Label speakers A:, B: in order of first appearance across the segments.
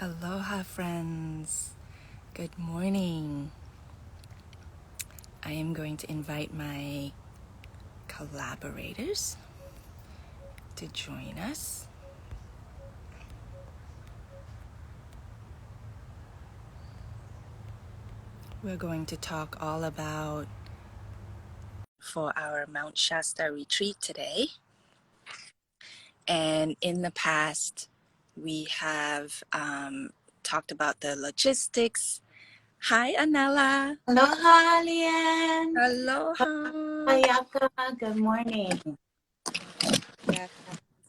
A: Aloha, friends. Good morning. I am going to invite my collaborators to join us. We're going to talk all about for our Mount Shasta retreat today. And in the past, we have talked about the logistics. Hi, Anela.
B: Aloha, Lian.
A: Aloha.
B: Ayaka. Good morning.
A: Yeah.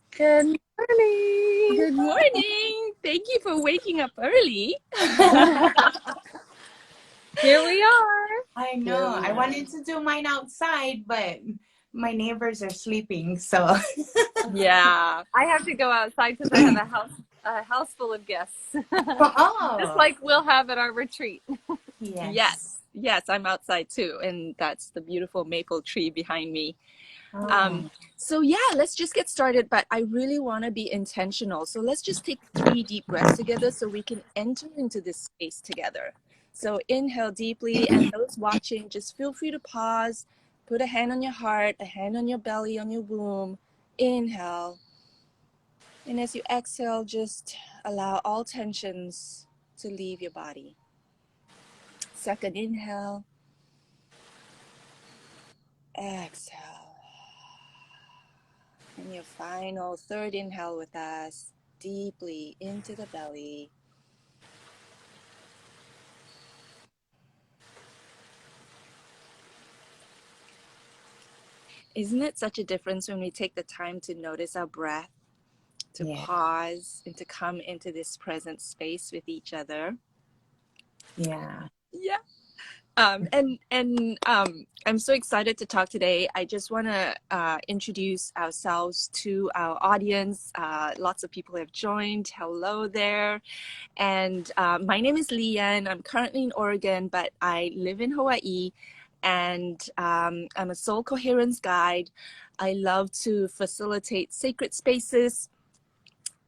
A: Good morning. Good morning. Thank you for waking up early. Here we are.
B: I know.
A: Here we
B: I
A: are.
B: wanted to do mine outside, but my neighbors are sleeping, so.
A: Yeah.
C: I have to go outside because I have a house full of guests, just
B: Oh,
C: like we'll have at our retreat.
B: yes.
A: Yes, I'm outside too, and that's the beautiful maple tree behind me.
B: Oh,
A: So yeah, let's just get started, but I really want to be intentional. So let's just take 3 deep breaths together so we can enter into this space together. So inhale deeply, and those watching, just feel free to pause, put a hand on your heart, a hand on your belly, on your womb. Inhale. And as you exhale, just allow all tensions to leave your body. Second inhale. Exhale. And your final third inhale with us, deeply into the belly. Isn't it such a difference when we take the time to notice our breath, to
B: yeah.
A: pause, and to come into this present space with each other?
B: Yeah.
A: Yeah. I'm so excited to talk today. I just want to introduce ourselves to our audience. Lots of people have joined. Hello there. And my name is Leanne. I'm currently in Oregon, but I live in Hawaii. And I'm a soul coherence guide. I love to facilitate sacred spaces,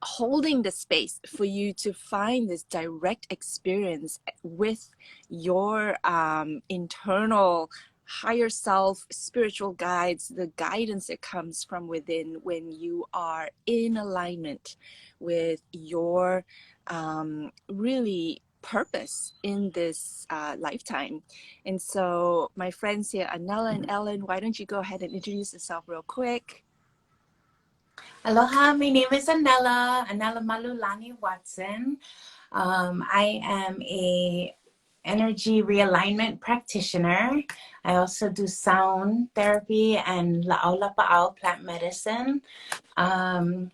A: holding the space for you to find this direct experience with your internal higher self, spiritual guides, the guidance that comes from within when you are in alignment with your really purpose in this lifetime. And so my friends here, Anela and Ellen, why don't you go ahead and introduce yourself real quick?
B: Aloha, my name is Anela Malulani Watson. I am a energy realignment practitioner. I also do sound therapy and la'au lapa'au plant medicine. I'm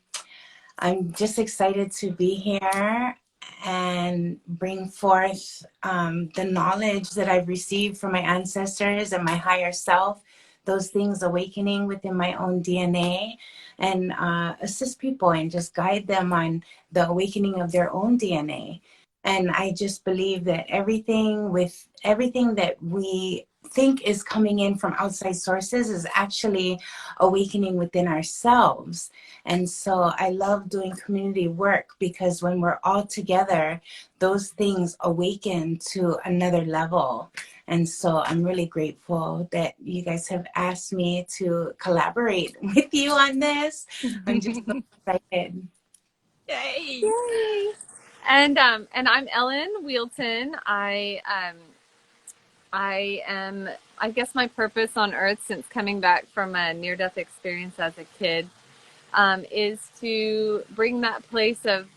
B: just excited to be here and bring forth the knowledge that I've received from my ancestors and my higher self, those things awakening within my own DNA, and assist people and just guide them on the awakening of their own DNA. And I just believe that everything that we think is coming in from outside sources is actually awakening within ourselves. And so I love doing community work because when we're all together, those things awaken to another level. And so I'm really grateful that you guys have asked me to collaborate with you on this. I'm just so excited.
A: Yay!
C: Yay! And I'm Ellen Wheelton. I am, I guess my purpose on earth since coming back from a near-death experience as a kid is to bring that place of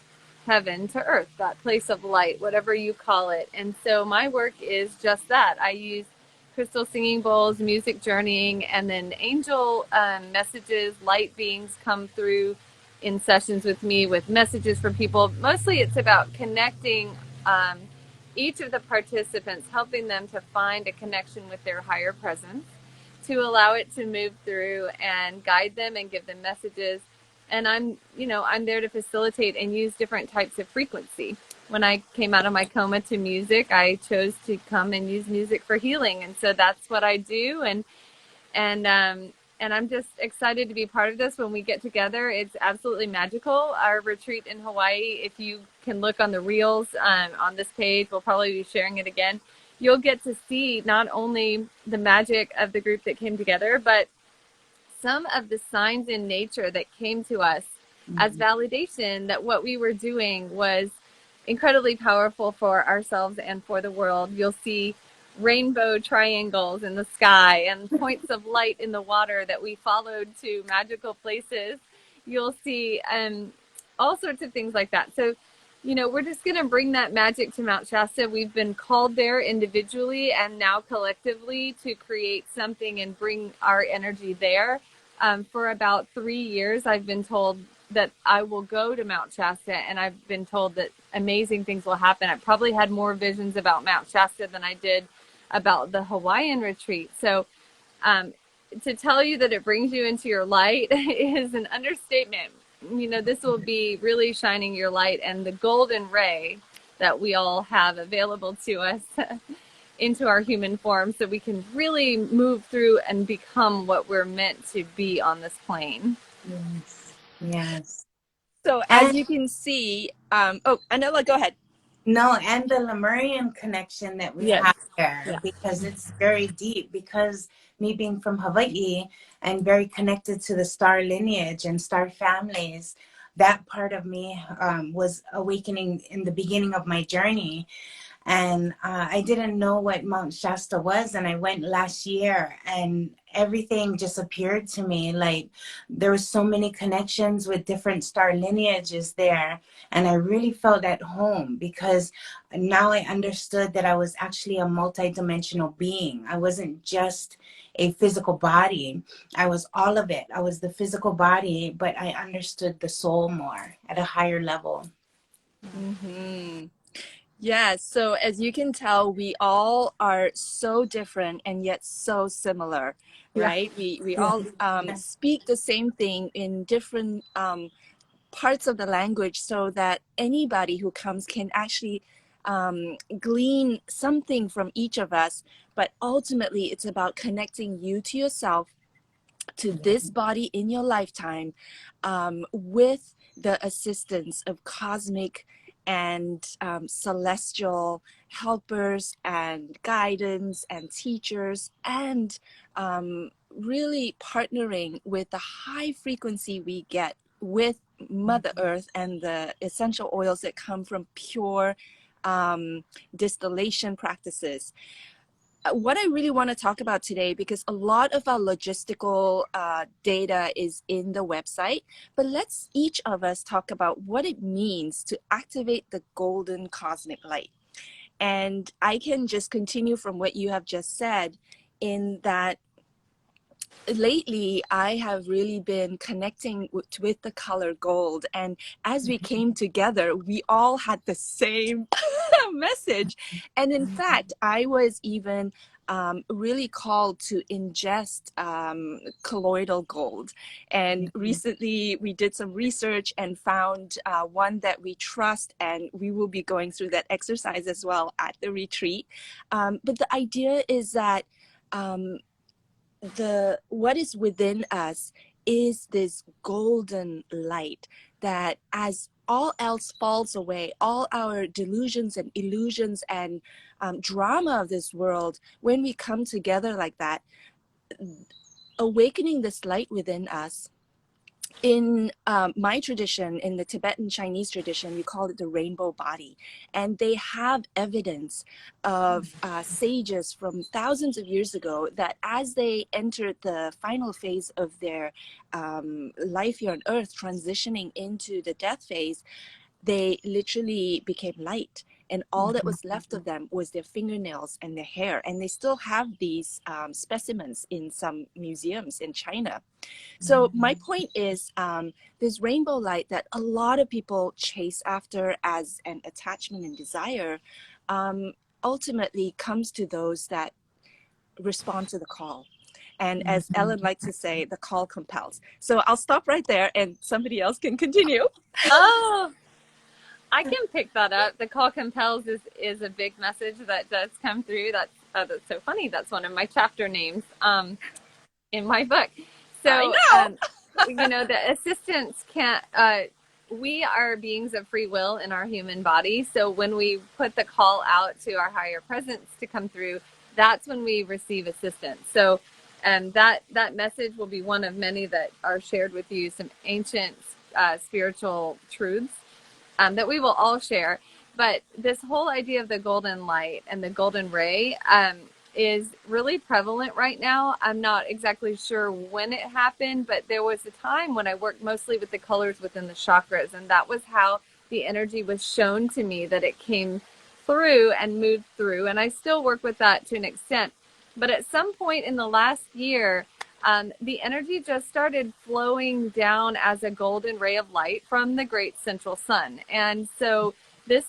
C: heaven to earth, that place of light, whatever you call it. And so my work is just that. I use crystal singing bowls, music journeying, and then angel messages, light beings come through in sessions with me with messages for people. Mostly it's about connecting each of the participants, helping them to find a connection with their higher presence, to allow it to move through and guide them and give them messages. And I'm there to facilitate and use different types of frequency. When I came out of my coma to music, I chose to come and use music for healing. And so that's what I do. And and I'm just excited to be part of this when we get together. It's absolutely magical. Our retreat in Hawaii, if you can look on the reels on this page, we'll probably be sharing it again. You'll get to see not only the magic of the group that came together, but some of the signs in nature that came to us as
B: Mhm.
C: validation that what we were doing was incredibly powerful for ourselves and for the world. You'll see rainbow triangles in the sky and points of light in the water that we followed to magical places. You'll see all sorts of things like that. So, we're just going to bring that magic to Mount Shasta. We've been called there individually and now collectively to create something and bring our energy there. For about 3 years, I've been told that I will go to Mount Shasta, and I've been told that amazing things will happen. I probably had more visions about Mount Shasta than I did about the Hawaiian retreat. So, to tell you that it brings you into your light is an understatement. This will be really shining your light and the golden ray that we all have available to us into our human form so we can really move through and become what we're meant to be on this plane.
B: Yes. Yes.
A: So as
B: And
A: you can see, oh, Anela, go ahead.
B: no, and the Lemurian connection that we
A: Yes.
B: have there,
A: Yeah.
B: because it's very deep. Because me being from Hawaii and very connected to the star lineage and star families, that part of me was awakening in the beginning of my journey. And I didn't know what Mount Shasta was, and I went last year, and everything just appeared to me. Like there was so many connections with different star lineages there, and I really felt at home because now I understood that I was actually a multidimensional being. I wasn't just a physical body. I was all of it. I was the physical body, but I understood the soul more at a higher level.
A: Mm-hmm. Yeah, so as you can tell, we all are so different and yet so similar,
B: Yeah.
A: right? We
B: Yeah.
A: all speak the same thing in different parts of the language so that anybody who comes can actually glean something from each of us. But ultimately, it's about connecting you to yourself, to this body in your lifetime, with the assistance of cosmic and celestial helpers and guidance and teachers, and really partnering with the high frequency we get with Mother Earth and the essential oils that come from pure distillation practices. What I really want to talk about today, because a lot of our logistical data is in the website, but let's each of us talk about what it means to activate the golden cosmic light. And I can just continue from what you have just said, in that lately I have really been connecting with the color gold, and as we came together we all had the same message. And in fact I was even really called to ingest colloidal gold, and recently we did some research and found one that we trust, and we will be going through that exercise as well at the retreat. But the idea is that the what is within us is this golden light, that as all else falls away, all our delusions and illusions and drama of this world, when we come together like that, awakening this light within us. In my tradition, in the Tibetan Chinese tradition, we call it the rainbow body. And they have evidence of sages from thousands of years ago that as they entered the final phase of their life here on earth, transitioning into the death phase, they literally became light. And all that was left of them was their fingernails and their hair. And they still have these specimens in some museums in China. So my point is, this rainbow light that a lot of people chase after as an attachment and desire, ultimately comes to those that respond to the call. And as Ellen likes to say, the call compels. So I'll stop right there and somebody else can continue.
C: Oh, I can pick that up. The call compels is a big message that does come through. That's so funny. That's one of my chapter names in my book.
A: I
C: So,
A: know.
C: the assistants can't, we are beings of free will in our human body. So when we put the call out to our higher presence to come through, that's when we receive assistance. So that message will be one of many that are shared with you, some ancient spiritual truths that we will all share. But this whole idea of the golden light and the golden ray is really prevalent right now. I'm not exactly sure when it happened, but there was a time when I worked mostly with the colors within the chakras, and that was how the energy was shown to me, that it came through and moved through. And I still work with that to an extent. But at some point in the last year, the energy just started flowing down as a golden ray of light from the great central sun. And so this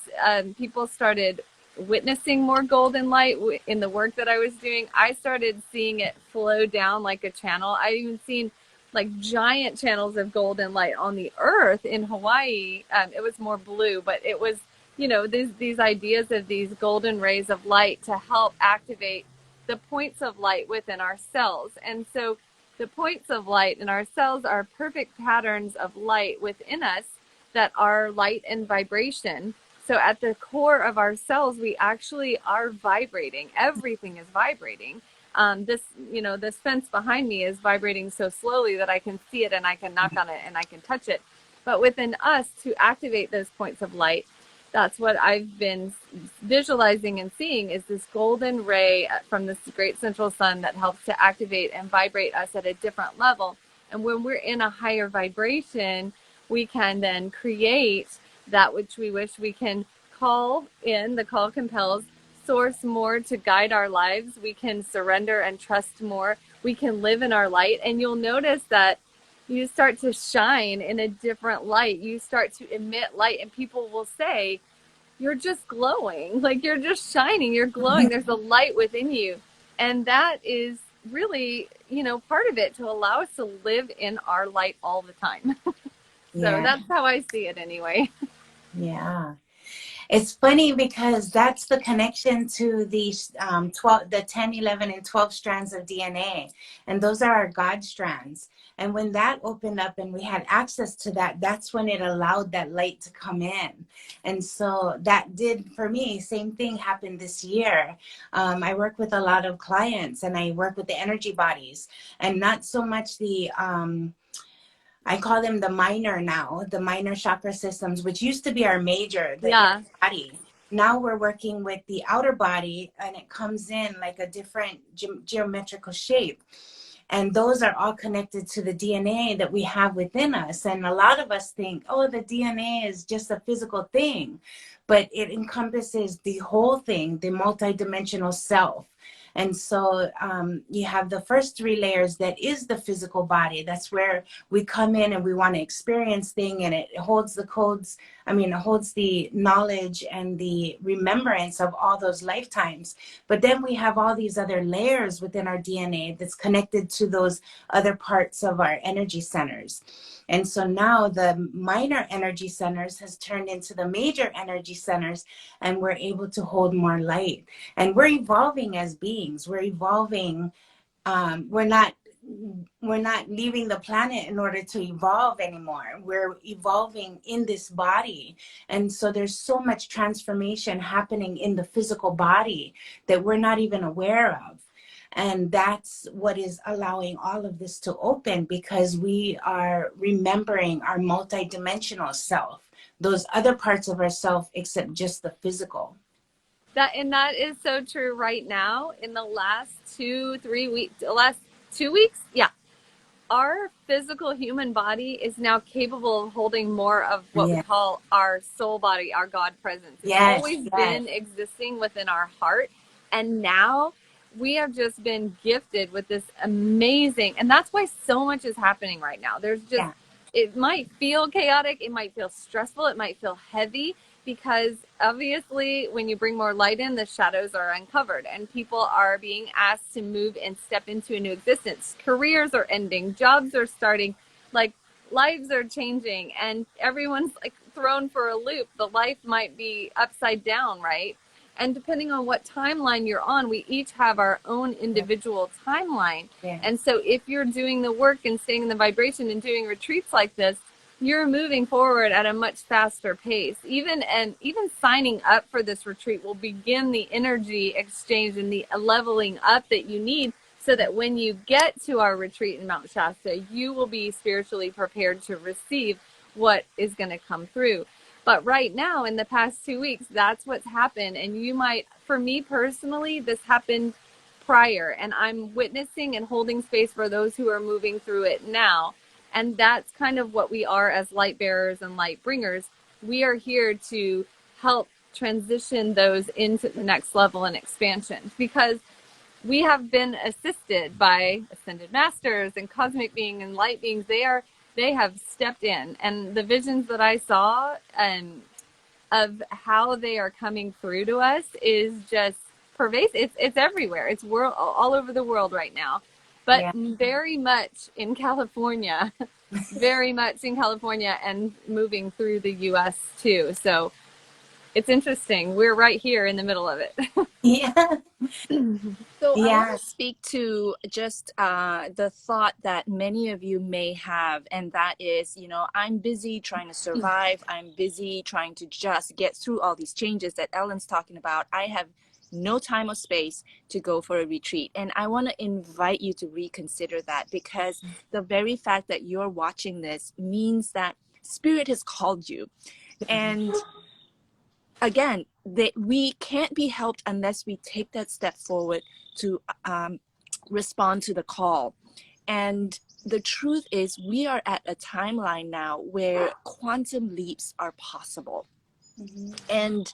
C: people started witnessing more golden light in the work that I was doing. I started seeing it flow down like a channel. I even seen like giant channels of golden light on the earth in Hawaii. It was more blue, but it was, these ideas of these golden rays of light to help activate the points of light within our cells. And so the points of light in our cells are perfect patterns of light within us that are light and vibration. So at the core of our cells, we actually are vibrating. Everything is vibrating. This fence behind me is vibrating so slowly that I can see it and I can knock on it and I can touch it. But within us, to activate those points of light, that's what I've been visualizing and seeing, is this golden ray from this great central sun that helps to activate and vibrate us at a different level. And when we're in a higher vibration, we can then create that which we wish. We can call in, the call compels, source more to guide our lives. We can surrender and trust more. We can live in our light. And you'll notice that you start to shine in a different light. You start to emit light, and people will say, you're just glowing. Like, you're just shining. You're glowing. There's a light within you. And that is really, part of it, to allow us to live in our light all the time. So
B: Yeah.
C: that's how I see it anyway.
B: Yeah. It's funny because that's the connection to the 12, the 10, 11, and 12 strands of DNA. And those are our God strands. And when that opened up and we had access to that, that's when it allowed that light to come in. And so that did, for me, same thing happened this year. I work with a lot of clients and I work with the energy bodies, and not so much the, I call them the minor now, the minor chakra systems, which used to be our major, the inner
C: Yeah.
B: body. Now we're working with the outer body, and it comes in like a different geometrical shape. And those are all connected to the DNA that we have within us. And a lot of us think, oh, the DNA is just a physical thing, but it encompasses the whole thing, the multidimensional self. And so you have the first three layers, that is the physical body. That's where we come in and we want to experience things, and it holds the codes. It holds the knowledge and the remembrance of all those lifetimes. But then we have all these other layers within our DNA that's connected to those other parts of our energy centers. And so now the minor energy centers has turned into the major energy centers, and we're able to hold more light. And we're evolving as beings. We're evolving. We're not leaving the planet in order to evolve anymore. We're evolving in this body. And so there's so much transformation happening in the physical body that we're not even aware of. And that's what is allowing all of this to open, because we are remembering our multidimensional self, those other parts of ourself except just the physical.
C: That is so true right now. In the last 2 3 weeks, the last 2 weeks, yeah, our physical human body is now capable of holding more of what we
B: Yeah.
C: call our soul body, our God presence. It's
B: Yes.
C: always
B: Yes.
C: been existing within our heart. And now we have just been gifted with this amazing, and that's why so much is happening right now. There's just,
B: Yeah.
C: it might feel chaotic, it might feel stressful, it might feel heavy, because obviously when you bring more light in, the shadows are uncovered and people are being asked to move and step into a new existence. Careers are ending, jobs are starting, like, lives are changing, and everyone's like thrown for a loop. The life might be upside down, right? And depending on what timeline you're on, we each have our own
B: Yeah.
C: individual timeline. And
B: Yes.
C: so if you're doing the work and staying in the vibration and doing retreats like this, you're moving forward at a much faster pace. Even signing up for this retreat will begin the energy exchange and the leveling up that you need, so that when you get to our retreat in Mount Shasta, you will be spiritually prepared to receive what is going to come through. But right now, in the past 2 weeks, that's what's happened. And you might, for me personally, this happened prior, and I'm witnessing and holding space for those who are moving through it now. And that's kind of what we are as light bearers and light bringers. We are here to help transition those into the next level and expansion, because we have been assisted by ascended masters and cosmic beings and light beings. They have stepped in, and the visions that I saw and of how they are coming through to us is just pervasive. It's everywhere. It's world all over the world right now, but
B: Yeah.
C: very much in California, very much in California, and moving through the U.S. too. So it's interesting. We're right here in the middle of it.
B: Yeah.
A: So I want
B: Yeah.
A: to speak to just the thought that many of you may have, and that is, I'm busy trying to survive. I'm busy trying to just get through all these changes that Ellen's talking about. I have no time or space to go for a retreat. And I want to invite you to reconsider that, because the very fact that you're watching this means that Spirit has called you. And again, we can't be helped unless we take that step forward to respond to the call. And the truth is, we are at a timeline now where quantum leaps are possible.
B: Mhm.
A: And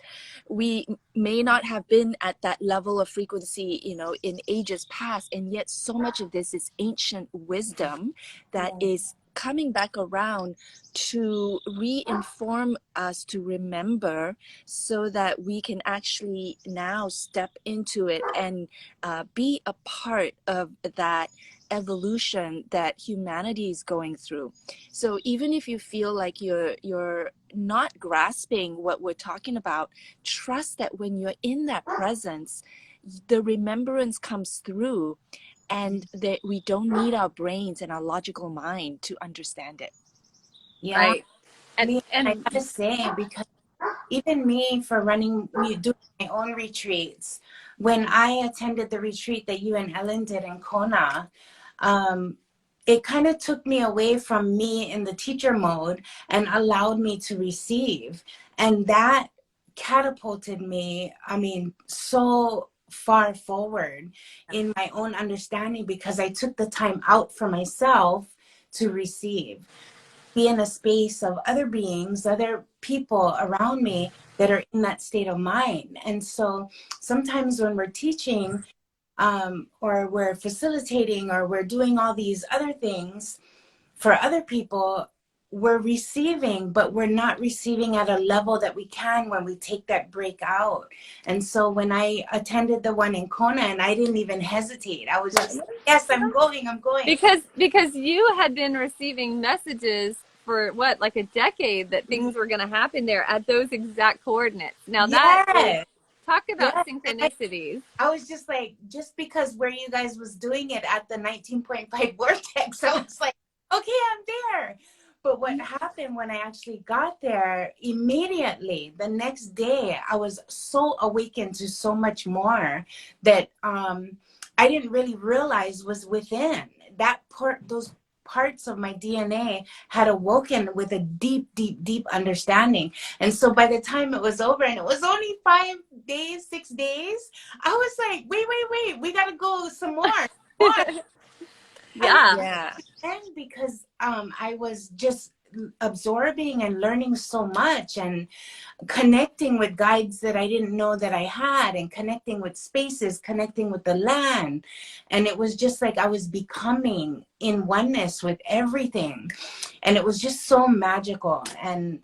A: we may not have been at that level of frequency, in ages past, and yet so much of this is ancient wisdom that
B: Yeah.
A: is coming back around to reinform us to remember, so that we can actually now step into it and be a part of that evolution that humanity is going through. So even if you feel like you're not grasping what we're talking about, trust that when you're in that presence, the remembrance comes through, and that we don't need our brains and our logical mind to understand it.
B: Yeah.
C: Right.
B: Really, I
C: And
B: gotta say, because even me, for doing my own retreats, when I attended the retreat that you and Ellen did in Kona, um, it kind of took me away from me in the teacher mode and allowed me to receive. And that catapulted me, I mean, so far forward in my own understanding, because I took the time out for myself to receive, be in a space of other beings, other people around me that are in that state of mind. And so sometimes when we're teaching, or we're facilitating, or we're doing all these other things for other people, we're receiving, but we're not receiving at a level that we can when we take that break out. And so when I attended the one in Kona, and I didn't even hesitate, I was just like, yes, I'm going.
C: because you had been receiving messages for what, like a decade, that things were going to happen there at those exact coordinates. Now that is,
B: Yes.
C: talk about
B: Yes.
C: synchronicities.
B: I was just like, just because where you guys was doing it at the 19.5 vortex, I was like, okay, I'm there. But what happened when I actually got there, immediately the next day, I was so awakened to so much more that I didn't really realize was within that part. Those parts of my DNA had awoken with a deep, deep, deep understanding. And so by the time it was over, and it was only 5 days, 6 days, I was like, wait, we gotta go some more. And
C: Yeah.
A: Yeah.
B: then because I was just absorbing and learning so much, and connecting with guides that I didn't know that I had, and connecting with spaces, connecting with the land. And it was just like I was becoming in oneness with everything. And it was just so magical. And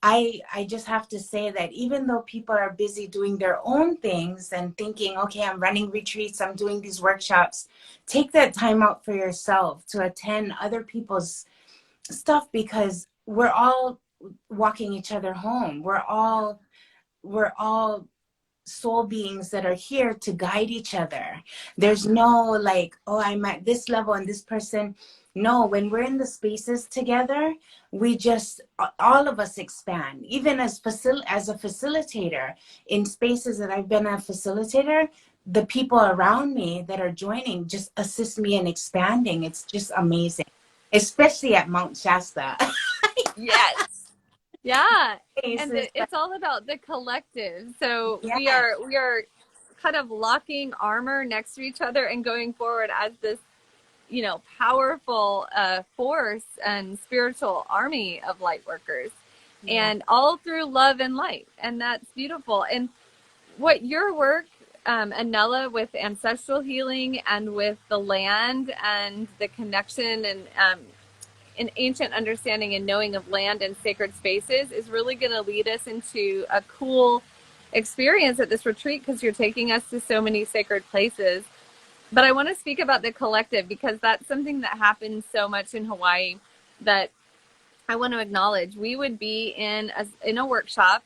B: I just have to say that even though people are busy doing their own things and thinking, okay, I'm running retreats, I'm doing these workshops, take that time out for yourself to attend other people's stuff, because we're all walking each other home. We're all soul beings that are here to guide each other. There's no like, oh, I'm at this level and this person. No, when we're in the spaces together, we just, all of us expand. Even as as a facilitator, in spaces that I've been a facilitator, the people around me that are joining just assist me in expanding. It's just amazing, especially at Mount Shasta.
A: Yes.
C: Yeah. And
B: Spaces,
C: it's all about the collective. So
B: yes,
C: we are kind of locking armor next to each other and going forward as this, you know, powerful force and spiritual army of light workers,
B: yeah,
C: and all through love and light. And that's beautiful. And what your work, Anella, with ancestral healing and with the land and the connection and an ancient understanding and knowing of land and sacred spaces, is really going to lead us into a cool experience at this retreat, because you're taking us to so many sacred places. But I want to speak about the collective, because that's something that happens so much in Hawaii that I want to acknowledge. We would be in a workshop,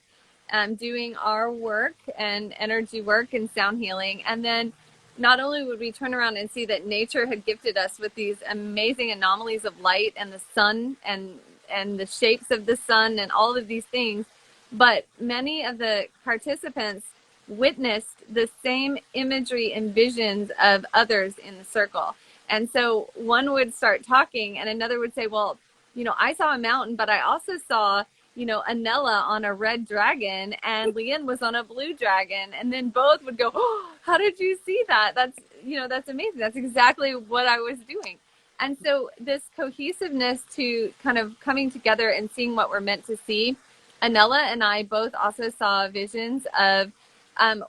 C: doing our work and energy work and sound healing, and then not only would we turn around and see that nature had gifted us with these amazing anomalies of light and the sun and the shapes of the sun and all of these things, but many of the participants witnessed the same imagery and visions of others in the circle. And so one would start talking and another would say, well, you know, I saw a mountain, but I also saw, you know, Anella on a red dragon and Leanne was on a blue dragon. And then both would go, oh, how did you see that? That's, you know, that's amazing. That's exactly what I was doing. And so this cohesiveness to kind of coming together and seeing what we're meant to see. Anella and I both also saw visions of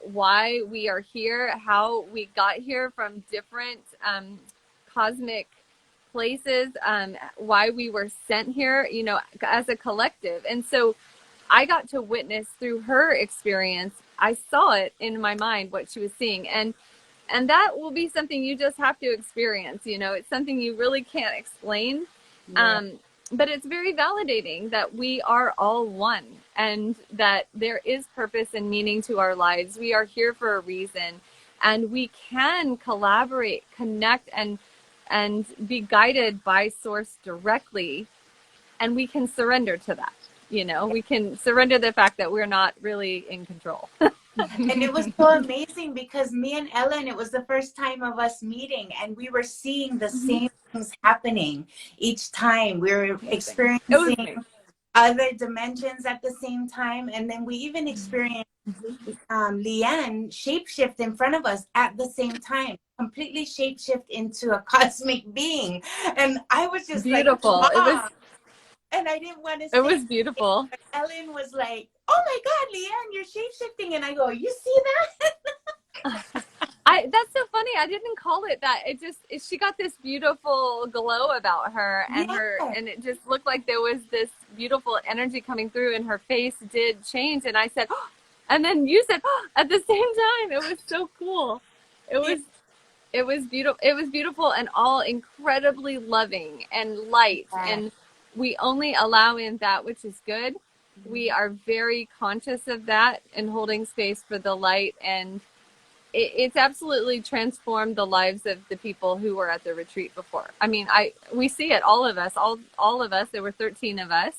C: why we are here, how we got here from different cosmic places, why we were sent here, you know, as a collective. And so I got to witness through her experience. I saw it in my mind, what she was seeing. And that will be something you just have to experience. You know, it's something you really can't explain.
B: yeah.
C: But it's very validating that we are all one and that there is purpose and meaning to our lives. We are here for a reason, and we can collaborate, connect, and be guided by source directly, and we can surrender to that. You know, we can surrender the fact that we're not really in control.
B: And it was so amazing because me and Ellen, it was the first time of us meeting, and we were seeing the same things happening each time. We were
C: Amazing. It was
B: experiencing
C: amazing.
B: other dimensions at the same time. And then we even experienced Leanne shapeshift in front of us at the same time, completely shapeshift into a cosmic being. And I was just like,
C: Beautiful.
B: ah, and I didn't want to
C: It
B: say
C: was beautiful.
B: it. Ellen was like, oh my God, Leanne, you're shapeshifting. And I go, you see that?
C: That's so funny. I didn't call it that. She got this beautiful glow about her,
B: Yeah,
C: and it just looked like there was this beautiful energy coming through, and her face did change. And I said, oh, and then you said, oh, at the same time. It was so cool. It
B: yeah,
C: was it was beautiful. It was beautiful and all incredibly loving and light. And we only allow in that which is good. We are very conscious of that and holding space for the light. And it's absolutely transformed the lives of the people who were at the retreat before. I mean, we see it. All of us, all of us. There were 13 of us,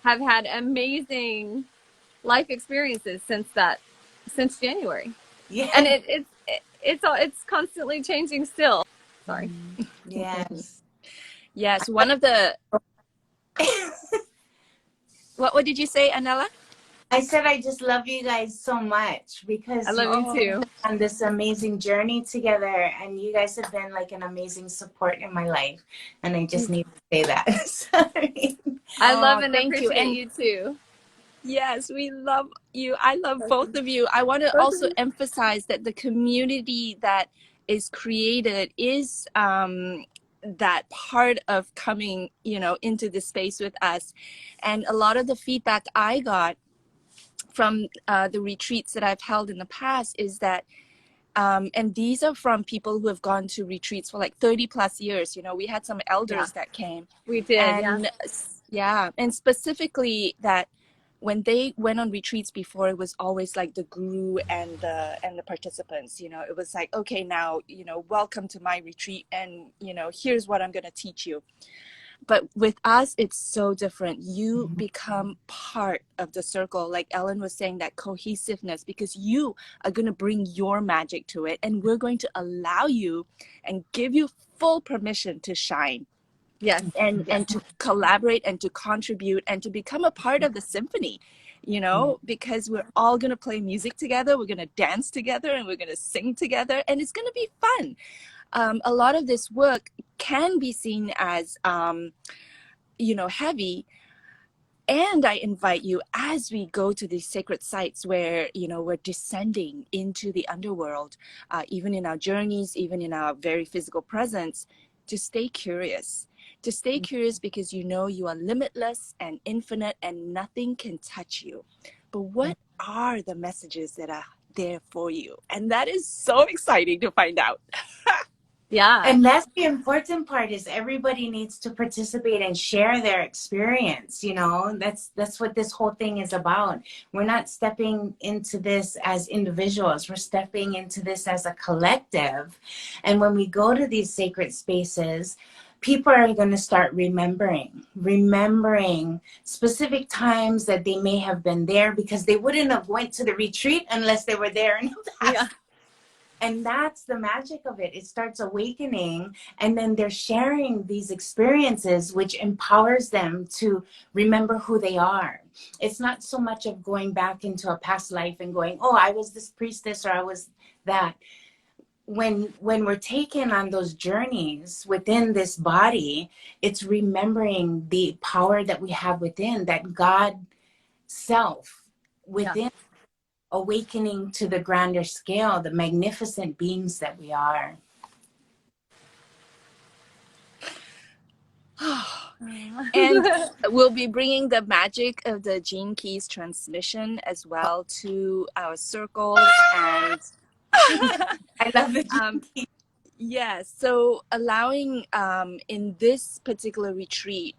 C: have had amazing life experiences since January, and
B: yeah.
C: it's constantly changing still. Sorry.
B: Yes.
A: Yes, one of the what did you say, Anella?
B: I said I just love you guys so much
C: I
B: because
C: love
B: you
C: you
A: Oh,
C: too.
B: on this amazing journey together, and you guys have been like an amazing support in my life, and I just need to say that. Sorry.
C: I love
A: oh,
C: and
A: thank you.
C: appreciate
A: And
C: you too.
A: yes, we love you. I love both of you. I want to
C: Both of
A: also
C: you.
A: emphasize that the community that is created is that part of coming, into this space with us. And a lot of the feedback I got from the retreats that I've held in the past is that, and these are from people who have gone to retreats for like 30 plus years. We had some
C: Yeah,
A: elders that came,
C: we did. Yeah.
A: and yeah, and specifically that when they went on retreats before, it was always like the guru and the participants, you know, it was like, okay, now, you know, welcome to my retreat, and, you know, here's what I'm going to teach you. But with us, it's so different. You become part of the circle, like Ellen was saying, that cohesiveness, because you are going to bring your magic to it, and we're going to allow you and give you full permission to shine,
C: Yes.
A: and
C: Yes.
A: to collaborate and to contribute and to become a part of the symphony, you know, because we're all going to play music together, we're going to dance together, and we're going to sing together, and it's going to be fun. A lot of this work can be seen as you know, heavy, and I invite you, as we go to these sacred sites where, you know, we're descending into the underworld, even in our journeys, even in our very physical presence, to stay curious. To stay curious, because you know you are limitless and infinite, and nothing can touch you. But what are the messages that are there for you? And that is so exciting to find out.
C: Yeah.
B: And that's the important part, is everybody needs to participate and share their experience. You know, that's what this whole thing is about. We're not stepping into this as individuals. We're stepping into this as a collective. And when we go to these sacred spaces, people are going to start remembering specific times that they may have been there, because they wouldn't have went to the retreat unless they were there in the past.
C: Yeah.
B: And that's the magic of it. It starts awakening, and then they're sharing these experiences, which empowers them to remember who they are. It's not so much of going back into a past life and going, oh, I was this priestess, or I was that. When we're taken on those journeys within this body, it's remembering the power that we have within, that God self
C: Yeah.
B: within, awakening to the grander scale, the magnificent beings that we are.
A: And we'll be bringing the magic of the Gene Keys transmission as well to our circles. And
B: I love the
A: um, yeah, so allowing in this particular retreat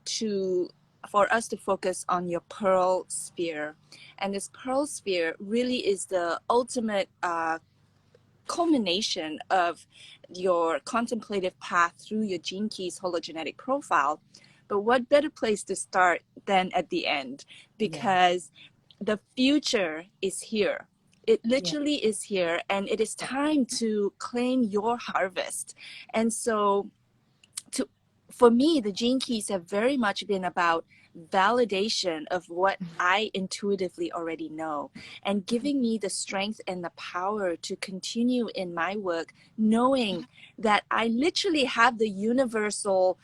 A: for us to focus on your pearl sphere. And this pearl sphere really is the ultimate culmination of your contemplative path through your Gene Keys hologenetic profile. But what better place to start than at the end? Because the future is here. It literally is here, and it is time to claim your harvest. And so for me, the Gene Keys have very much been about validation of what I intuitively already know, and giving me the strength and the power to continue in my work, knowing that I literally have the universal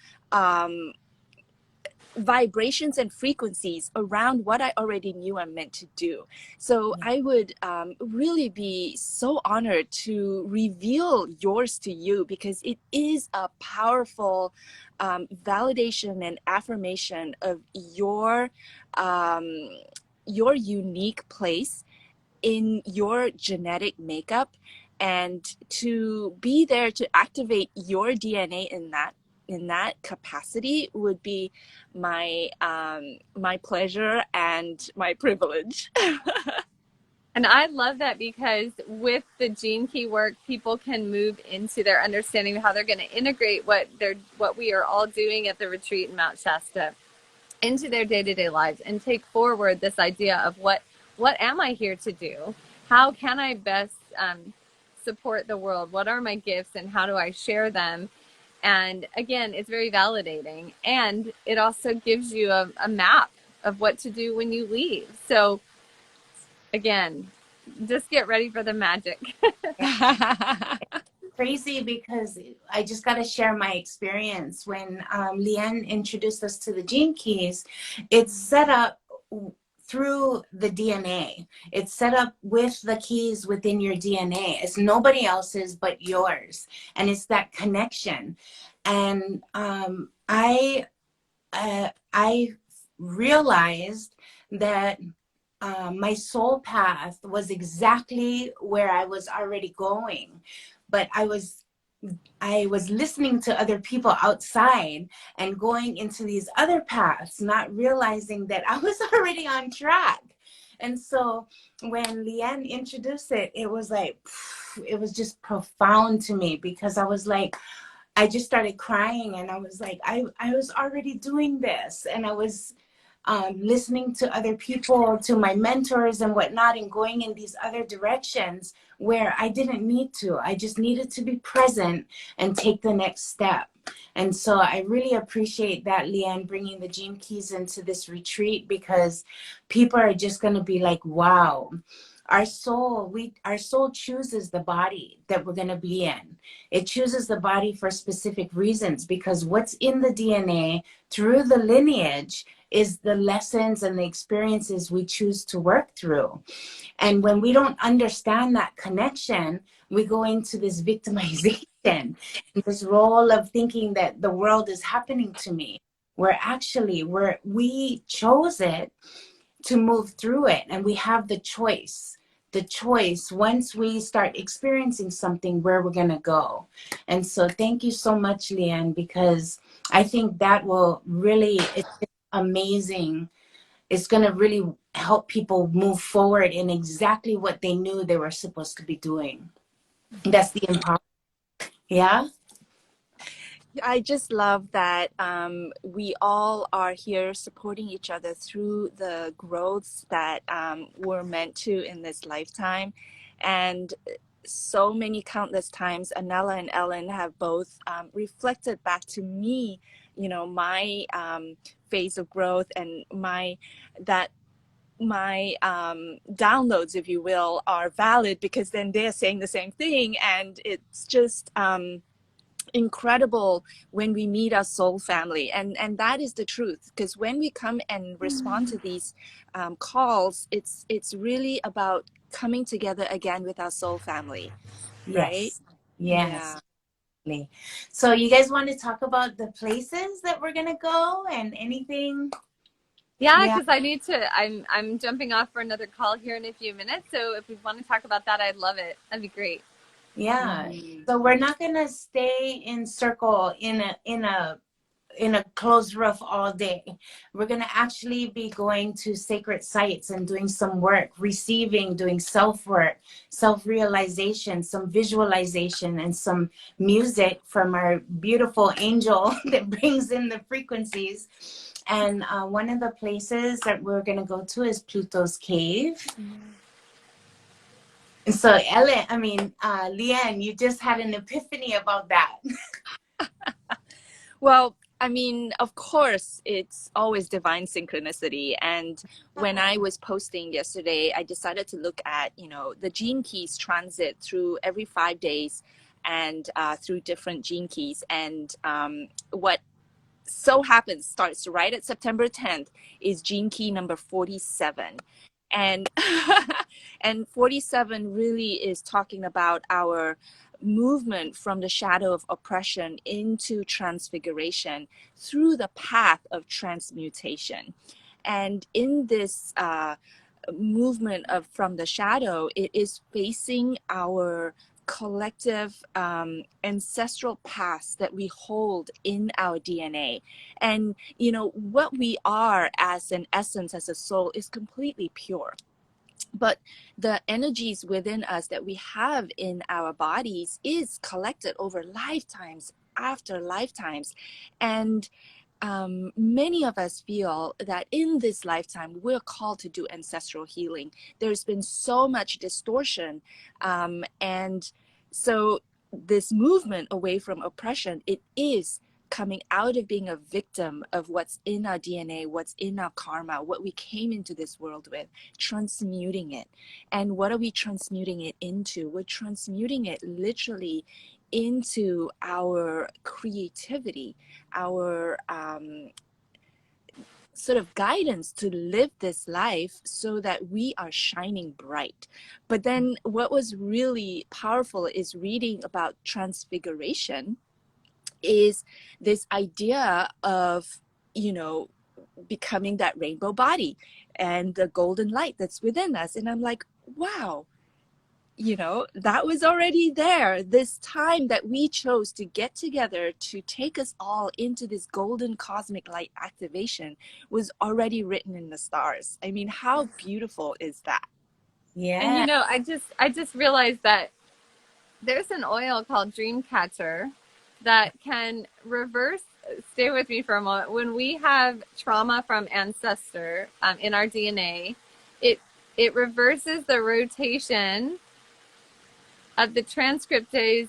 A: vibrations and frequencies around what I already knew I'm meant to do. So I would really be so honored to reveal yours to you, because it is a powerful validation and affirmation of your unique place in your genetic makeup, and to be there to activate your DNA in that capacity would be my my pleasure and my privilege.
C: And I love that, because with the Gene Key work, people can move into their understanding of how they're going to integrate what we are all doing at the retreat in Mount Shasta into their day-to-day lives, and take forward this idea of what am I here to do? How can I best support the world? What are my gifts, and how do I share them? And again, it's very validating, and it also gives you a map of what to do when you leave. So again, just get ready for the magic.
B: crazy, because I just got to share my experience. When Leanne introduced us to the Gene Keys, it's set up through the DNA. It's set up with the keys within your DNA. It's nobody else's but yours. And it's that connection. And I realized that my soul path was exactly where I was already going, but I was I was listening to other people outside and going into these other paths, not realizing that I was already on track. And so when Leanne introduced it, it was like, it was just profound to me, because I was like, I just started crying, and I was like, I was already doing this. And I was listening to other people, to my mentors and whatnot, and going in these other directions where I didn't need to. I just needed to be present and take the next step. And so I really appreciate that, Leanne, bringing the Gene Keys into this retreat, because people are just going to be like, wow. Our soul chooses the body that we're going to be in. It chooses the body for specific reasons, because what's in the DNA through the lineage is the lessons and the experiences we choose to work through. And when we don't understand that connection, we go into this victimization, this role of thinking that the world is happening to me, where actually we chose it to move through it, and we have the choice once we start experiencing something, where we're going to go. And so thank you so much, Leanne, because I think that will really, it's amazing. It's going to really help people move forward in exactly what they knew they were supposed to be doing. That's the empowerment. Yeah.
A: I just love that we all are here supporting each other through the growths that we're meant to in this lifetime. And so many countless times, Anella and Ellen have both reflected back to me, my phase of growth, and that my downloads, if you will, are valid, because then they're saying the same thing. And it's just incredible when we meet our soul family, and that is the truth, because when we come and respond to these calls, it's really about coming together again with our soul family, right?
B: Yes. Yes.
A: Yeah.
B: So you guys want to talk about the places that we're going to go and anything?
C: Yeah,
B: Yeah.
C: because I need to. I'm jumping off for another call here in a few minutes. So if we want to talk about that, I'd love it. That'd be great.
B: Yeah.
A: Mhm.
B: So we're not going to stay in circle in a closed roof all day. We're going to actually be going to sacred sites and doing some work, receiving, doing self-work, self-realization, some visualization, and some music from our beautiful angel that brings in the frequencies. And one of the places that we're going to go to is Pluto's cave. And so Leanne, you just had an epiphany about that.
A: Well, I mean, of course, it's always divine synchronicity. And when I was posting yesterday, I decided to look at, the gene keys transit through every 5 days, and through different gene keys. And what so happens starts right at September 10th is gene key number 47. And and 47 really is talking about our movement from the shadow of oppression into transfiguration through the path of transmutation. And in this movement of from the shadow, it is facing our collective ancestral past that we hold in our DNA. And what we are as an essence, as a soul, is completely pure, but the energies within us that we have in our bodies is collected over lifetimes after lifetimes. And many of us feel that in this lifetime we're called to do ancestral healing. There's been so much distortion, and so this movement away from oppression, it is coming out of being a victim of what's in our DNA, what's in our karma, what we came into this world with, transmuting it. And what are we transmuting it into? We're transmuting it literally into our creativity, our sort of guidance to live this life so that we are shining bright. But then what was really powerful is reading about transfiguration, is this idea of, becoming that rainbow body and the golden light that's within us. And I'm like, wow, you know, that was already there. This time that we chose to get together to take us all into this golden cosmic light activation was already written in the stars. I mean, how beautiful is that?
C: And
B: Yeah.
C: I just realized that there's an oil called Dreamcatcher that can reverse. Stay with me for a moment. When we have trauma from ancestor in our DNA, it it reverses the rotation of the transcriptase.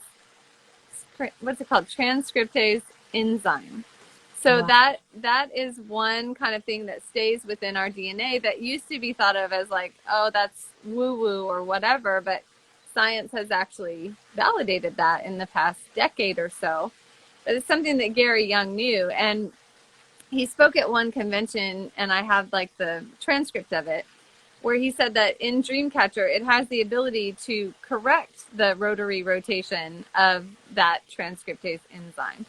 C: What's it called? Transcriptase enzyme. So
B: Wow.
C: that is one kind of thing that stays within our DNA that used to be thought of as like, oh, that's woo woo or whatever, but science has actually validated that in the past decade or so. But it's something that Gary Young knew, and he spoke at one convention, and I have like the transcript of it, where he said that in Dreamcatcher, it has the ability to correct the rotary rotation of that transcriptase enzyme.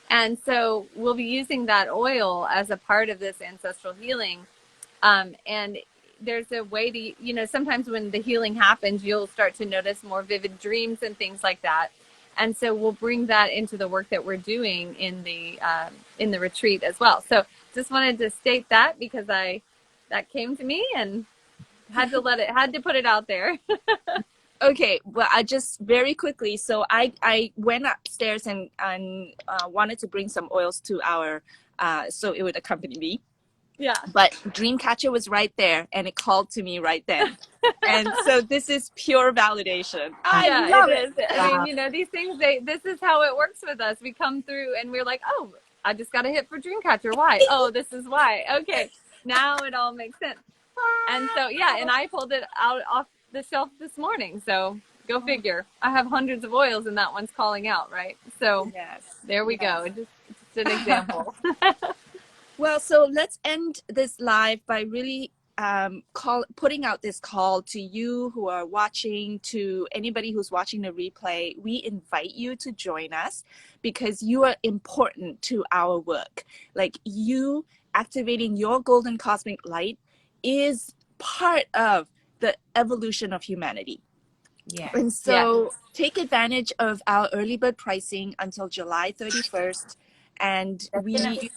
C: And so we'll be using that oil as a part of this ancestral healing. And there's a way to, sometimes when the healing happens, you'll start to notice more vivid dreams and things like that. And so we'll bring that into the work that we're doing in the retreat as well. So just wanted to state that because that came to me and had to put it out there.
A: Okay, well, I just very quickly. So I went upstairs and wanted to bring some oils to our, so it would accompany me.
C: Yeah.
A: But Dreamcatcher was right there, and it called to me right then. And so this is pure validation. I love
C: it
A: it.
C: is. I
B: Wow.
C: mean, these things, this is how it works with us. We come through and we're like, oh, I just got a hit for Dreamcatcher. Why? Oh, this is why. Okay, now it all makes sense. And so, yeah, and I pulled it out off the shelf this morning. So go figure. I have hundreds of oils and that one's calling out, right? So
A: Yes.
C: there we go. Just an example.
A: Well, so let's end this live by really putting out this call to you who are watching, to anybody who's watching the replay. We invite you to join us because you are important to our work. Like, you activating your golden cosmic light is part of the evolution of humanity.
B: Yeah.
A: And
C: Yeah.
A: so take advantage of our early bird pricing until July 31st. And
B: That's gonna
A: we
B: be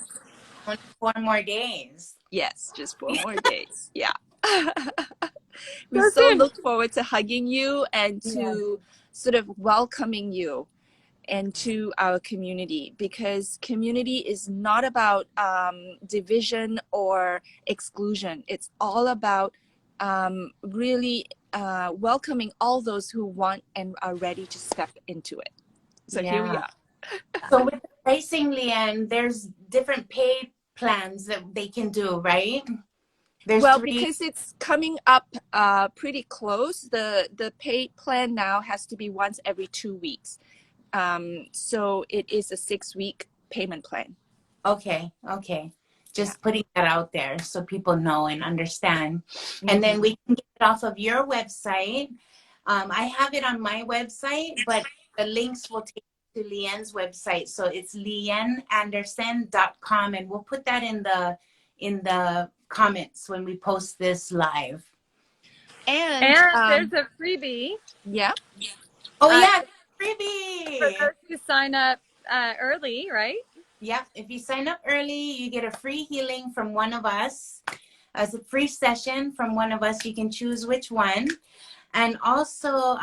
B: only 4 more days.
A: Yes, just 4 more days. Yeah. We
C: So
A: so
C: soon.
A: look forward to hugging you and
B: Yeah.
A: to sort of welcoming you into our community, because community is not about division or exclusion. It's all about really welcoming all those who want and are ready to step into it. So here we
B: Yeah.
A: are.
B: So with the pricing, Leanne, there's different pay plans that they can do, right? There's
A: Well,
B: 3.
A: because it's coming up pretty close, the paid plan now has to be once every 2 weeks. So it is a 6-week payment plan.
B: Okay.
A: Yeah.
B: Just putting that out there so people know and understand. And then we can get it off of your website. I have it on my website, but the links will take you to Leanne's website. So it's leanneanderson.com, and we'll put that in the comments when we post this live.
A: And
C: there's a freebie.
A: yeah.
B: Oh
C: Uh,
B: yeah,
C: for
B: freebie.
C: those who sign up early, right?
B: Yep. If you sign up early, you get a free healing from one of us. As a free session from one of us, you can choose which one. And also,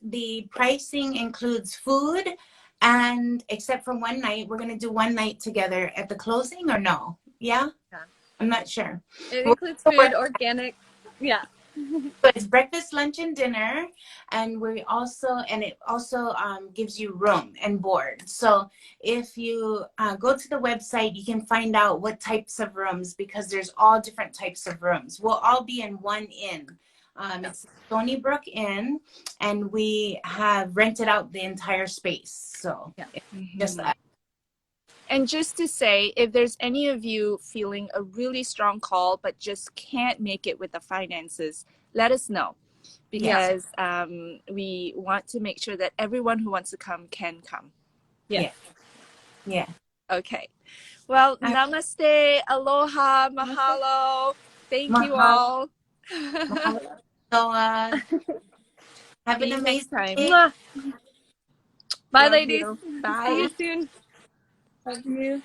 B: the pricing includes food, and except for one night, we're gonna do one night together at the closing, or no? Yeah,
C: Yeah.
B: I'm not sure.
C: It includes food, organic. Yeah.
B: So it's breakfast, lunch, and dinner, and it also gives you room and board. So if you go to the website, you can find out what types of rooms, because there's all different types of rooms. We'll all be in one inn. It's Stony Brook Inn, and we have rented out the entire space. So it's just us.
A: And just to say, if there's any of you feeling a really strong call but just can't make it with the finances, let us know, because we want to make sure that everyone who wants to come can come.
C: Yes.
B: Yeah.
A: Okay. Well, namaste, aloha, mahalo. Thank you
B: Mahalo.
A: all.
B: Mahalo. So Have
A: See
B: an
A: you next
B: amazing
A: time.
B: day.
C: Mwah. Bye,
A: Love
C: ladies.
A: you.
C: See
A: Bye.
C: you soon.
A: Love you.